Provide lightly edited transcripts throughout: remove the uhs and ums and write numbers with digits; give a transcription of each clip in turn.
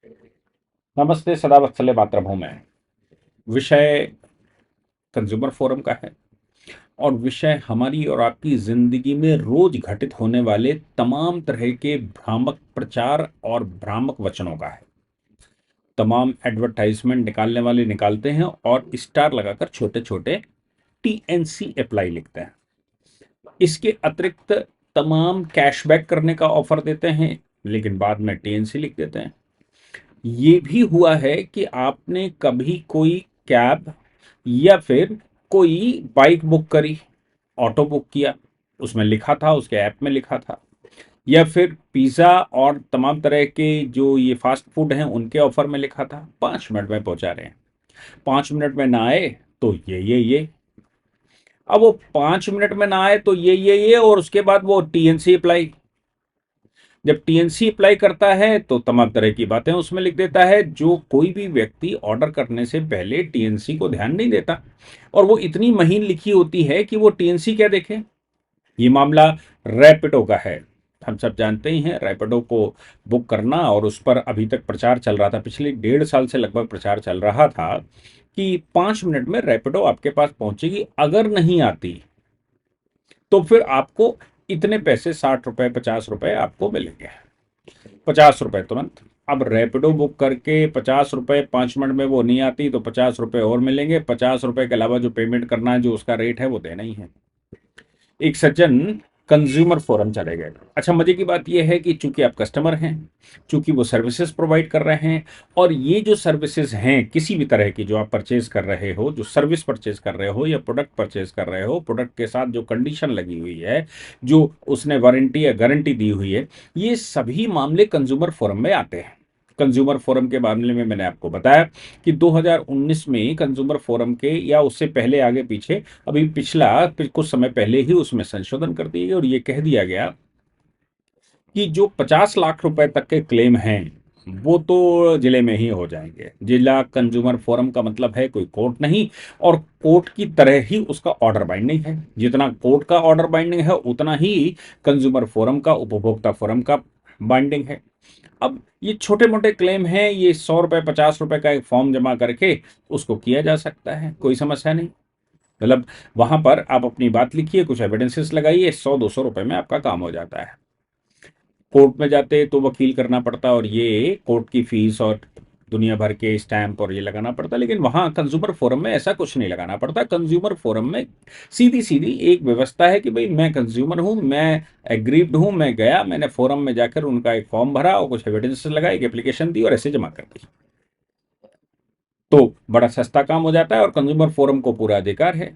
नमस्ते सदा वत्सले मातृभूमि। विषय कंज्यूमर फोरम का है और विषय हमारी और आपकी जिंदगी में रोज घटित होने वाले तमाम तरह के भ्रामक प्रचार और भ्रामक वचनों का है। तमाम एडवर्टाइजमेंट निकालने वाले निकालते हैं और स्टार लगाकर छोटे छोटे टीएनसी अप्लाई लिखते हैं। इसके अतिरिक्त तमाम कैशबैक करने का ऑफर देते हैं, लेकिन बाद में टीएनसी लिख देते हैं। ये भी हुआ है कि आपने कभी कोई कैब या फिर कोई बाइक बुक करी, ऑटो बुक किया, उसमें लिखा था, उसके ऐप में लिखा था, या फिर पिज़्ज़ा और तमाम तरह के जो ये फास्ट फूड हैं उनके ऑफर में लिखा था 5 मिनट में पहुंचा रहे हैं। 5 मिनट में ना आए तो ये। अब वो 5 मिनट में ना आए तो ये और उसके बाद वो टीएनसी अप्लाई। जब टीएनसी अप्लाई करता है तो तमाम तरह की बातें उसमें लिख देता है, जो कोई भी व्यक्ति ऑर्डर करने से पहले टीएनसी को ध्यान नहीं देता। और वो इतनी महीन लिखी होती है कि वो टीएनसी क्या देखे। ये मामला रैपिडो का है। हम सब जानते ही हैं रैपिडो को बुक करना, और उस पर अभी तक प्रचार चल रहा था, पिछले 1.5 साल से लगभग प्रचार चल रहा था कि 5 मिनट में रैपिडो आपके पास पहुंचेगी। अगर नहीं आती तो फिर आपको इतने पैसे, 60 रुपए 50 रुपए आपको मिलेंगे। 50 रुपए तुरंत। अब रैपिडो बुक करके 50 रुपए 5 मिनट में वो नहीं आती तो 50 रुपए और मिलेंगे। 50 रुपए के अलावा जो पेमेंट करना है, जो उसका रेट है, वो देना ही है। एक सज्जन कंज्यूमर फोरम चले गए। अच्छा, मजे की बात यह है कि चूंकि आप कस्टमर हैं, चूंकि वो सर्विसेज प्रोवाइड कर रहे हैं, और ये जो सर्विसेज हैं किसी भी तरह की जो आप परचेज कर रहे हो, जो सर्विस परचेज कर रहे हो या प्रोडक्ट परचेज कर रहे हो, प्रोडक्ट के साथ जो कंडीशन लगी हुई है, जो उसने वारंटी या गारंटी दी हुई है, ये सभी मामले कंज्यूमर फोरम में आते हैं। कंज्यूमर फोरम के मामले में मैंने आपको बताया कि 2019 में कंज्यूमर फोरम के, या उससे पहले आगे पीछे, अभी कुछ समय पहले ही उसमें संशोधन कर दिए गए और ये कह दिया गया कि जो 50 लाख रुपए तक के क्लेम हैं वो तो जिले में ही हो जाएंगे। जिला कंज्यूमर फोरम का मतलब है कोई कोर्ट नहीं, और कोर्ट की तरह ही उसका ऑर्डर बाइंडिंग है। जितना कोर्ट का ऑर्डर बाइंडिंग है उतना ही कंज्यूमर फोरम का, उपभोक्ता फोरम का बाइंडिंग है। अब ये छोटे मोटे क्लेम हैं, ये 100 रुपए 50 रुपए का एक फॉर्म जमा करके उसको किया जा सकता है, कोई समस्या नहीं। मतलब वहां पर आप अपनी बात लिखिए, कुछ एविडेंसेस लगाइए, 100-200 रुपए में आपका काम हो जाता है। कोर्ट में जाते तो वकील करना पड़ता, और ये कोर्ट की फीस और दुनिया भर के स्टैंप और ये लगाना पड़ता, लेकिन वहां कंज्यूमर फोरम में ऐसा कुछ नहीं लगाना पड़ता। कंज्यूमर फोरम में सीधी सीधी एक व्यवस्था है कि भाई मैं कंज्यूमर हूं, मैं एग्रीव्ड हूं, मैं गया, मैंने फोरम में जाकर उनका एक फॉर्म भरा और कुछ एविडेंसेस लगाए, एक एप्लीकेशन दी और ऐसे जमा कर दी। तो बड़ा सस्ता काम हो जाता है और कंज्यूमर फोरम को पूरा अधिकार है।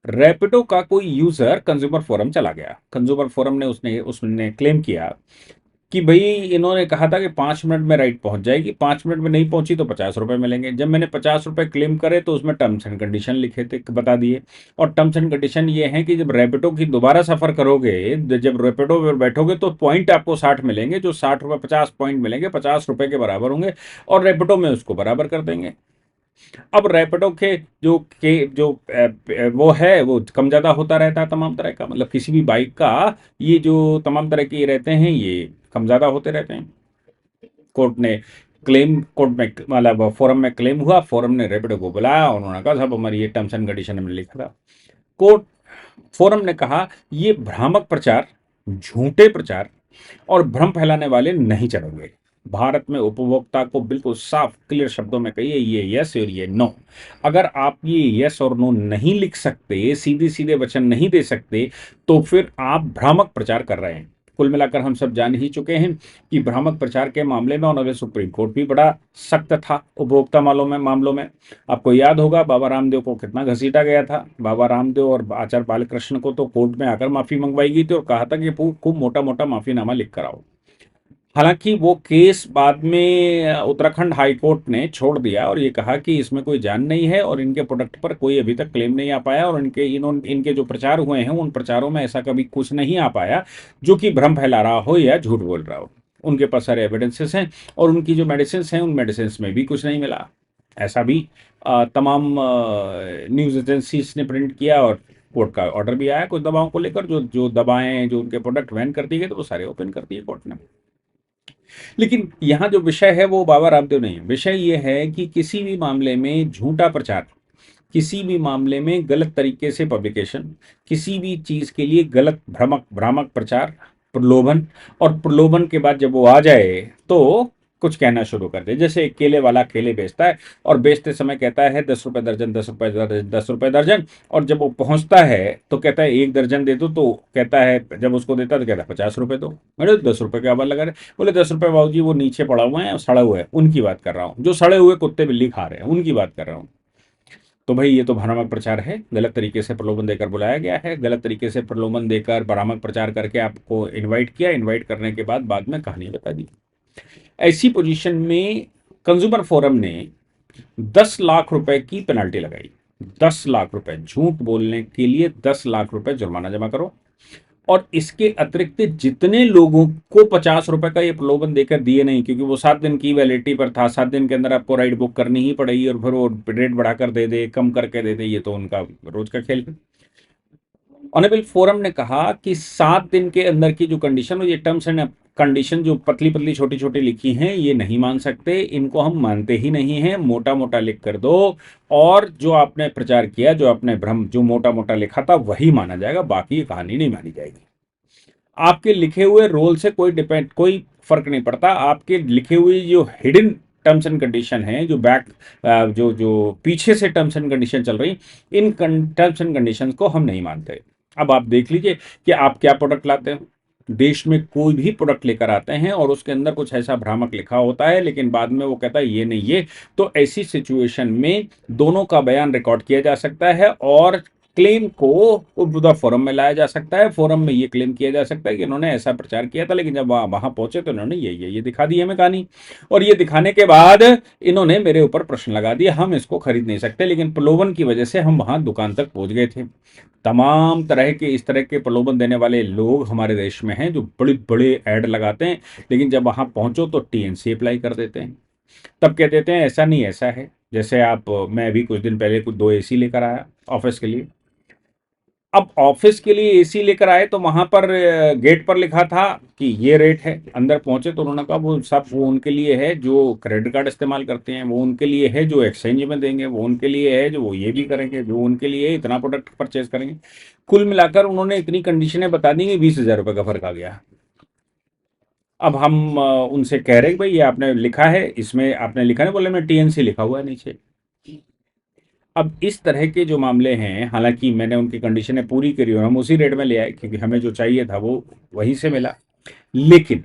रैपिडो का कोई यूजर कंज्यूमर फोरम चला गया, कंज्यूमर फोरम ने उसने उसने क्लेम किया कि भाई इन्होंने कहा था कि 5 मिनट में राइड पहुंच जाएगी, 5 मिनट में नहीं पहुंची तो 50 रुपए मिलेंगे। जब मैंने 50 रुपए क्लेम करे तो उसमें टर्म्स एंड कंडीशन लिखे थे, बता दिए। और टर्म्स एंड कंडीशन ये है कि जब रैपिडो की दोबारा सफर करोगे, जब रैपिडो में बैठोगे तो पॉइंट आपको 60 मिलेंगे, जो 60 रुपए 50 पॉइंट मिलेंगे, 50 रुपए के बराबर होंगे, और रैपिडो में उसको बराबर कर देंगे। अब रैपिडो के वो है, वो कम ज़्यादा होता रहता है तमाम तरह का, मतलब किसी भी बाइक का ये जो तमाम तरह के रहते हैं ये कम ज़्यादा होते रहते हैं। कोर्ट ने कोर्ट में, मतलब फोरम में क्लेम हुआ, फोरम ने रैपिडो को बुलाया और उन्होंने कहा साहब हमारी ये टर्म्स एंड कंडीशन में लिखा था। कोर्ट फोरम ने कहा ये भ्रामक प्रचार, झूठे प्रचार और भ्रम फैलाने वाले नहीं चलेंगे। भारत में उपभोक्ता को बिल्कुल साफ क्लियर शब्दों में कहिए ये यस और ये नो। अगर आप ये यस और नो नहीं लिख सकते, सीधे सीधे वचन नहीं दे सकते, तो फिर आप भ्रामक प्रचार कर रहे हैं। कुल मिलाकर हम सब जान ही चुके हैं कि भ्रामक प्रचार के मामले में ऑनरेबल सुप्रीम कोर्ट भी बड़ा सख्त था उपभोक्ता मामलों में। आपको याद होगा बाबा रामदेव को कितना घसीटा गया था। बाबा रामदेव और आचार्य बालकृष्ण को तो कोर्ट में आकर माफी मंगवाई गई थी और कहा था कि खूब मोटा मोटा माफीनामा लिख कर आओ। हालांकि वो केस बाद में उत्तराखंड हाई कोर्ट ने छोड़ दिया और ये कहा कि इसमें कोई जान नहीं है और इनके प्रोडक्ट पर कोई अभी तक क्लेम नहीं आ पाया, और इनके जो प्रचार हुए हैं उन प्रचारों में ऐसा कभी कुछ नहीं आ पाया जो कि भ्रम फैला रहा हो या झूठ बोल रहा हो। उनके पास सारे एविडेंसेस हैं, और उनकी जो मेडिसिन हैं उन मेडिसिन में भी कुछ नहीं मिला। ऐसा भी तमाम न्यूज एजेंसीज ने प्रिंट किया, और कोर्ट का ऑर्डर भी आया कुछ दवाओं को लेकर, जो जो दवाएं जो उनके प्रोडक्ट बैन कर दिए गए तो वो सारे ओपन कर दिए कोर्ट ने। लेकिन यहाँ जो विषय है वो बाबा रामदेव नहीं है। विषय ये है कि किसी भी मामले में झूठा प्रचार, किसी भी मामले में गलत तरीके से पब्लिकेशन, किसी भी चीज़ के लिए गलत भ्रामक भ्रामक प्रचार, प्रलोभन, और प्रलोभन के बाद जब वो आ जाए तो कुछ कहना शुरू कर दे। जैसे एक केले वाला केले बेचता है और बेचते समय कहता है 10 रुपए दर्जन, 10 रुपए दर्जन, 10 रुपए दर्जन, और जब वो पहुंचता है तो कहता है 1 दर्जन दे दो, तो कहता है, जब उसको देता है तो कहता है 50 रुपए दो। मैंने 10 रुपए के आवाज लगा रहे। बोले 10 रुपए बाबू जी वो नीचे पड़ा हुआ है और सड़ा हुआ है, उनकी बात कर रहा हूँ, जो सड़े हुए कुत्ते बिल्ली खा रहे हैं उनकी बात कर रहा हूँ। तो भाई ये तो भ्रामक प्रचार है, गलत तरीके से प्रलोभन देकर बुलाया गया है, गलत तरीके से प्रलोभन देकर भ्रामक प्रचार करके आपको इनवाइट किया, इनवाइट करने के बाद में कहानी बता दी। ऐसी पोजीशन में कंज्यूमर फोरम ने 10 लाख रुपए की पेनल्टी लगाई। 10 लाख रुपए, झूठ बोलने के लिए 10 लाख रुपए जुर्माना जमा करो। और इसके अतिरिक्त जितने लोगों को 50 रुपए का ये प्रलोभन देकर दिए नहीं, क्योंकि वो 7 दिन की वैलिडिटी पर था, 7 दिन के अंदर आपको राइड बुक करनी ही पड़ेगी, और फिर वो रेट बढ़ाकर दे दे, कम करके दे दे, ये तो उनका रोज का खेल है। ऑनेबल फोरम ने कहा कि 7 दिन के अंदर की जो कंडीशन, ये टर्म्स एंड कंडीशन जो पतली पतली छोटी छोटी लिखी हैं, ये नहीं मान सकते, इनको हम मानते ही नहीं हैं, मोटा मोटा लिख कर दो। और जो आपने प्रचार किया, जो आपने भ्रम, जो मोटा मोटा लिखा था वही माना जाएगा, बाकी ये कहानी नहीं मानी जाएगी। आपके लिखे हुए रोल से कोई फर्क नहीं पड़ता। आपके लिखे हुए जो हिडन टर्म्स एंड कंडीशन है, जो जो जो पीछे से टर्म्स एंड कंडीशन चल रही, इन टर्म्स एंड कंडीशंस को हम नहीं मानते। अब आप देख लीजिए कि आप क्या प्रोडक्ट लाते हो। देश में कोई भी प्रोडक्ट लेकर आते हैं और उसके अंदर कुछ ऐसा भ्रामक लिखा होता है, लेकिन बाद में वो कहता है ये नहीं ये। तो ऐसी सिचुएशन में दोनों का बयान रिकॉर्ड किया जा सकता है और क्लेम को उपभोक्ता फोरम में लाया जा सकता है। फोरम में ये क्लेम किया जा सकता है कि इन्होंने ऐसा प्रचार किया था, लेकिन जब वहां पहुंचे तो इन्होंने ये दिखा दी हमें कहानी, और ये दिखाने के बाद इन्होंने मेरे ऊपर प्रश्न लगा दिया, हम इसको खरीद नहीं सकते, लेकिन प्रलोभन की वजह से हम वहां दुकान तक पहुंच गए थे। तमाम तरह के इस तरह के प्रलोभन देने वाले लोग हमारे देश में हैं, जो बड़े बड़े ऐड लगाते हैं, लेकिन जब वहां पहुंचो तो टीएनसी अप्लाई कर देते हैं। तब कह देते हैं ऐसा नहीं ऐसा है। जैसे मैं अभी कुछ दिन पहले कुछ 2 एसी लेकर आया ऑफिस के लिए। अब ऑफिस के लिए एसी लेकर आए तो वहां पर गेट पर लिखा था कि ये रेट है। अंदर पहुंचे तो उन्होंने कहा वो सब वो उनके लिए है जो क्रेडिट कार्ड इस्तेमाल करते हैं, वो उनके लिए है जो एक्सचेंज में देंगे, वो उनके लिए है जो वो ये भी करेंगे, जो उनके लिए इतना प्रोडक्ट परचेज करेंगे। कुल मिलाकर उन्होंने इतनी कंडीशनें बता दी कि 20,000 रुपये का फर्क आ गया। अब हम उनसे कह रहे हैं कि भाई ये आपने लिखा है, इसमें आपने लिखा है, बोले मैं टीएनसी लिखा हुआ है नीचे। अब इस तरह के जो मामले हैं, हालांकि मैंने उनकी कंडीशनें पूरी करी और हम उसी रेट में ले आए, क्योंकि हमें जो चाहिए था वो वहीं से मिला। लेकिन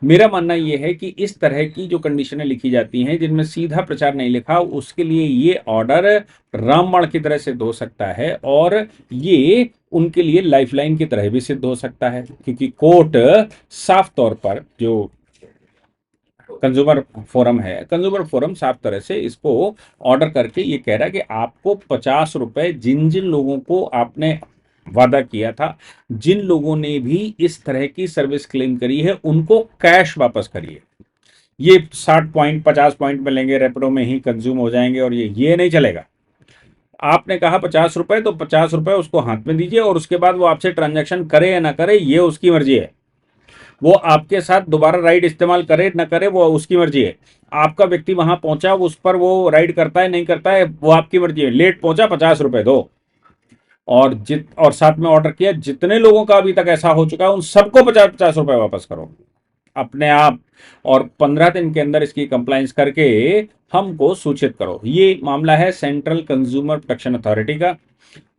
मेरा मानना यह है कि इस तरह की जो कंडीशनें लिखी जाती हैं जिनमें सीधा प्रचार नहीं लिखा, उसके लिए ये ऑर्डर रामबाण की तरह सिद्ध हो सकता है, और ये उनके लिए लाइफलाइन की तरह भी सिद्ध हो सकता है, क्योंकि कोर्ट साफ तौर पर जो कंज्यूमर फोरम साफ तरह से इसको ऑर्डर करके ये कह रहा है कि आपको 50 रुपए, जिन जिन लोगों को आपने वादा किया था, जिन लोगों ने भी इस तरह की सर्विस क्लेम करी है, उनको कैश वापस करिए। ये 60 पॉइंट 50 पॉइंट मिलेंगे, रेपिडो में ही कंज्यूम हो जाएंगे, और ये नहीं चलेगा। आपने कहा 50 रुपए, तो 50 रुपए उसको हाथ में दीजिए, और उसके बाद वो आपसे ट्रांजैक्शन करे या ना करे ये उसकी मर्जी है। वो आपके साथ दोबारा राइड इस्तेमाल करे ना करे वो उसकी मर्जी है। आपका व्यक्ति वहां पहुंचा, उस पर वो राइड करता है नहीं करता है वो आपकी मर्जी है। लेट पहुंचा, 50 रुपए दो। और साथ में ऑर्डर किया, जितने लोगों का अभी तक ऐसा हो चुका है उन सबको 50-50 रुपए वापस करो अपने आप, और 15 दिन के अंदर इसकी कंप्लायंस करके हमको सूचित करो। ये मामला है सेंट्रल कंज्यूमर प्रोटेक्शन अथॉरिटी का।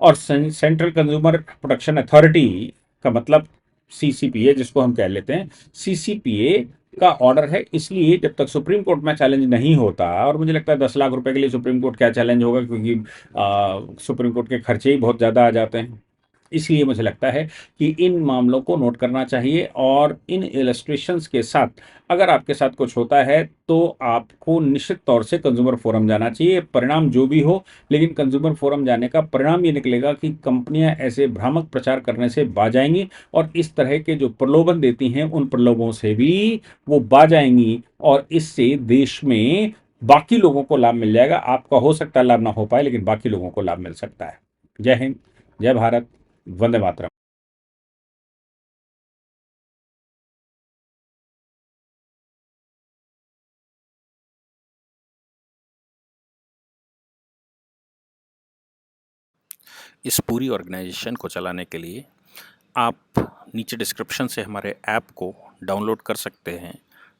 और सेंट्रल कंज्यूमर प्रोटेक्शन अथॉरिटी का मतलब सीसीपीए जिसको हम कह लेते हैं, सीसीपीए का ऑर्डर है। इसलिए जब तक सुप्रीम कोर्ट में चैलेंज नहीं होता, और मुझे लगता है 10 लाख रुपए के लिए सुप्रीम कोर्ट क्या चैलेंज होगा, क्योंकि सुप्रीम कोर्ट के खर्चे ही बहुत ज़्यादा आ जाते हैं। इसलिए मुझे लगता है कि इन मामलों को नोट करना चाहिए, और इन इलस्ट्रेशंस के साथ अगर आपके साथ कुछ होता है तो आपको निश्चित तौर से कंज्यूमर फोरम जाना चाहिए, परिणाम जो भी हो। लेकिन कंज्यूमर फोरम जाने का परिणाम ये निकलेगा कि कंपनियां ऐसे भ्रामक प्रचार करने से बाज आएंगी, और इस तरह के जो प्रलोभन देती हैं उन प्रलोभों से भी वो बाज आएंगी, और इससे देश में बाकी लोगों को लाभ मिल जाएगा। आपका हो सकता है लाभ ना हो पाए, लेकिन बाकी लोगों को लाभ मिल सकता है। जय हिंद, जय भारत, वंदे मातरम। इस पूरी ऑर्गेनाइजेशन को चलाने के लिए आप नीचे डिस्क्रिप्शन से हमारे ऐप को डाउनलोड कर सकते हैं,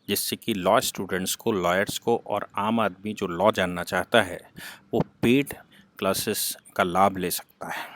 जिससे कि लॉ स्टूडेंट्स को, लॉयर्स को और आम आदमी जो लॉ जानना चाहता है वो पेड क्लासेस का लाभ ले सकता है।